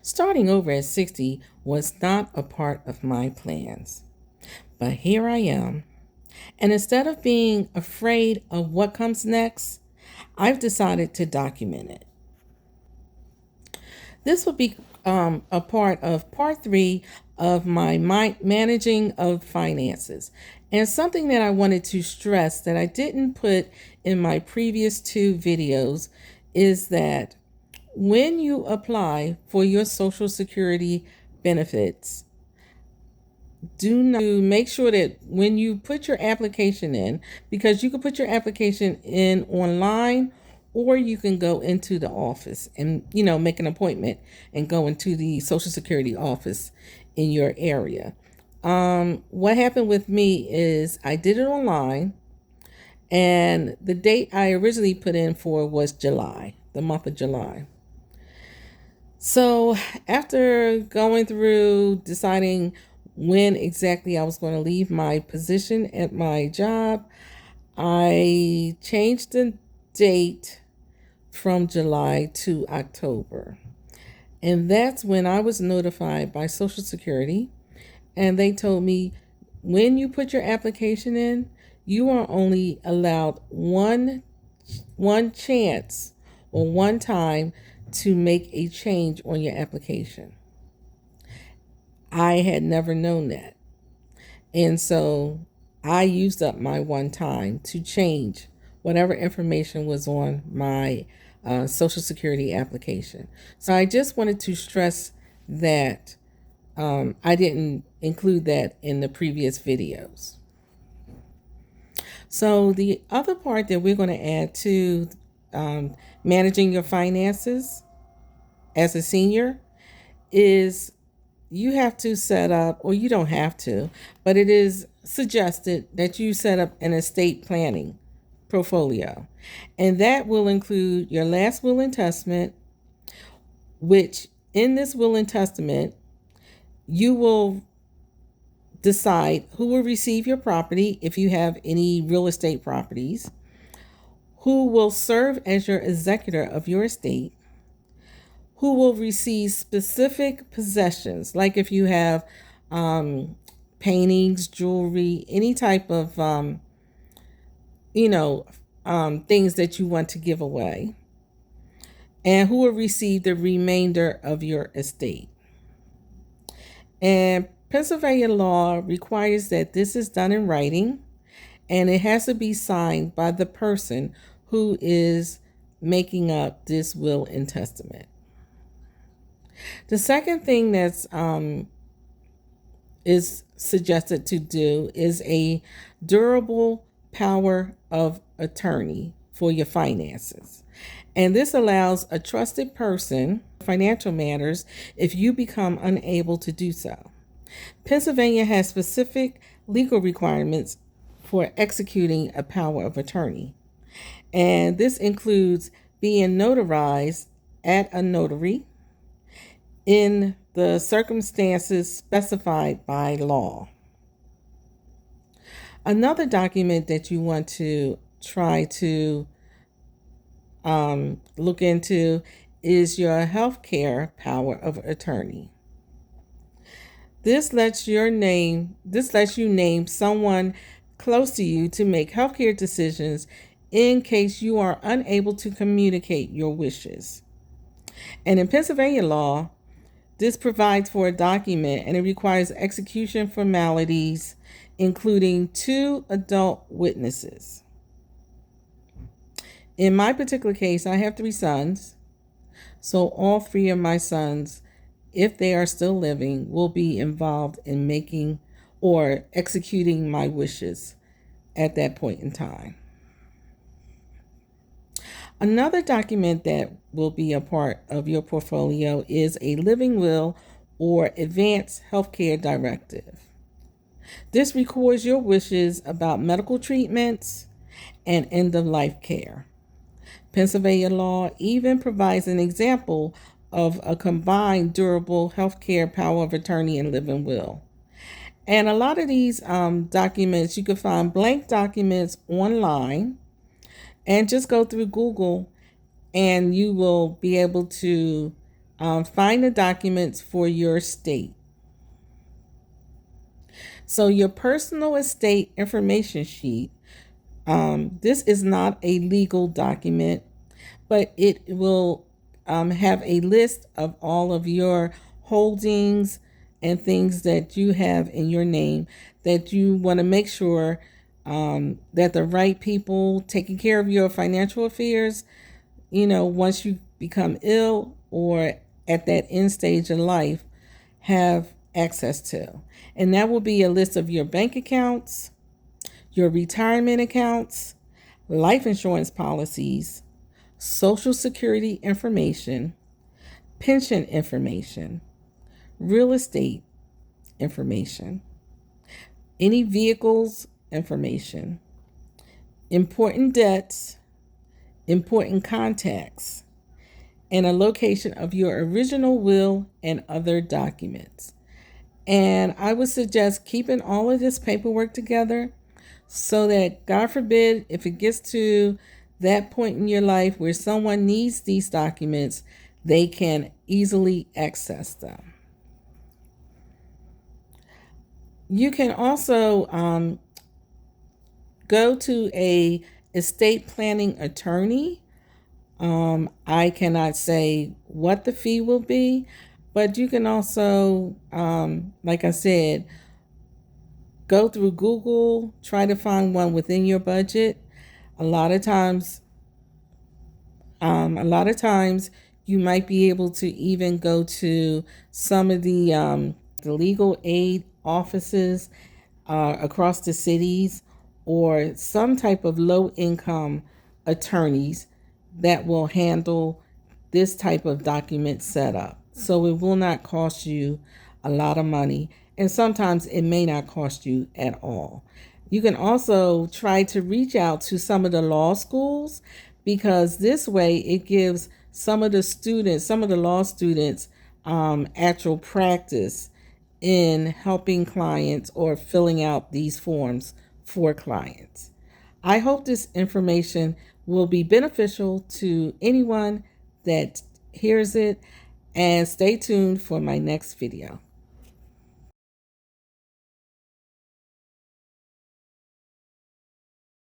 Starting over at 60 was not a part of my plans. But here I am. And instead of being afraid of what comes next, I've decided to document it. This will be a part of part 3 of my managing of finances. And something that I wanted to stress that I didn't put in my previous 2 videos is that when you apply for your Social Security benefits, do not make sure that when you put your application in, because you can put your application in online, or you can go into the office and make an appointment and go into the Social Security office in your area. What happened with me is I did it online, and the date I originally put in for was July, the month of July. So after going through deciding when exactly I was going to leave my position at my job, I changed the date from July to October. And that's when I was notified by Social Security, and they told me when you put your application in, you are only allowed one chance or one time to make a change on your application. I had never known that. And so I used up my one time to change whatever information was on my Social Security application. So I just wanted to stress that I didn't include that in the previous videos. So the other part that we're going to add to managing your finances as a senior is you have to set up, or you don't have to, but it is suggested that you set up an estate planning portfolio. And that will include your last will and testament, which in this will and testament, you will decide who will receive your property if you have any real estate properties, who will serve as your executor of your estate, who will receive specific possessions, like if you have paintings, jewelry, any type of things that you want to give away, and who will receive the remainder of your estate. And Pennsylvania law requires that this is done in writing, and it has to be signed by the person who is making up this will and testament. The second thing that's is suggested to do is a durable power of attorney for your finances. And this allows a trusted person financial matters if you become unable to do so. Pennsylvania has specific legal requirements for executing a power of attorney. And this includes being notarized at a notary in the circumstances specified by law. Another document that you want to try to look into is your healthcare power of attorney. This lets you name someone close to you to make healthcare decisions in case you are unable to communicate your wishes. And in Pennsylvania law, this provides for a document, and it requires execution formalities, including 2 adult witnesses. In my particular case, I have 3 sons, so all 3 of my sons, if they are still living, will be involved in making or executing my wishes at that point in time. Another document that will be a part of your portfolio is a living will or advanced healthcare directive. This records your wishes about medical treatments and end-of-life care. Pennsylvania law even provides an example of a combined durable healthcare power of attorney and living will. And a lot of these documents, you can find blank documents online, and just go through Google and you will be able to find the documents for your state. So your personal estate information sheet, this is not a legal document, but it will have a list of all of your holdings and things that you have in your name that you want to make sure that the right people taking care of your financial affairs, once you become ill or at that end stage of life, have access to. And that will be a list of your bank accounts, your retirement accounts, life insurance policies, social security information, pension information, real estate information, any vehicles information, important debts, important contacts, and a location of your original will and other documents. And I would suggest keeping all of this paperwork together so that, God forbid, if it gets to that point in your life where someone needs these documents, they can easily access them. You can also go to a estate planning attorney. I cannot say what the fee will be, but you can also, like I said, go through Google, try to find one within your budget. A lot of times, you might be able to even go to some of the legal aid offices across the cities, or some type of low income attorneys that will handle this type of document setup. So it will not cost you a lot of money, and sometimes it may not cost you at all. You can also try to reach out to some of the law schools, because this way it gives some of the law students, actual practice in helping clients or filling out these forms for clients. I hope this information will be beneficial to anyone that hears it, and stay tuned for my next video.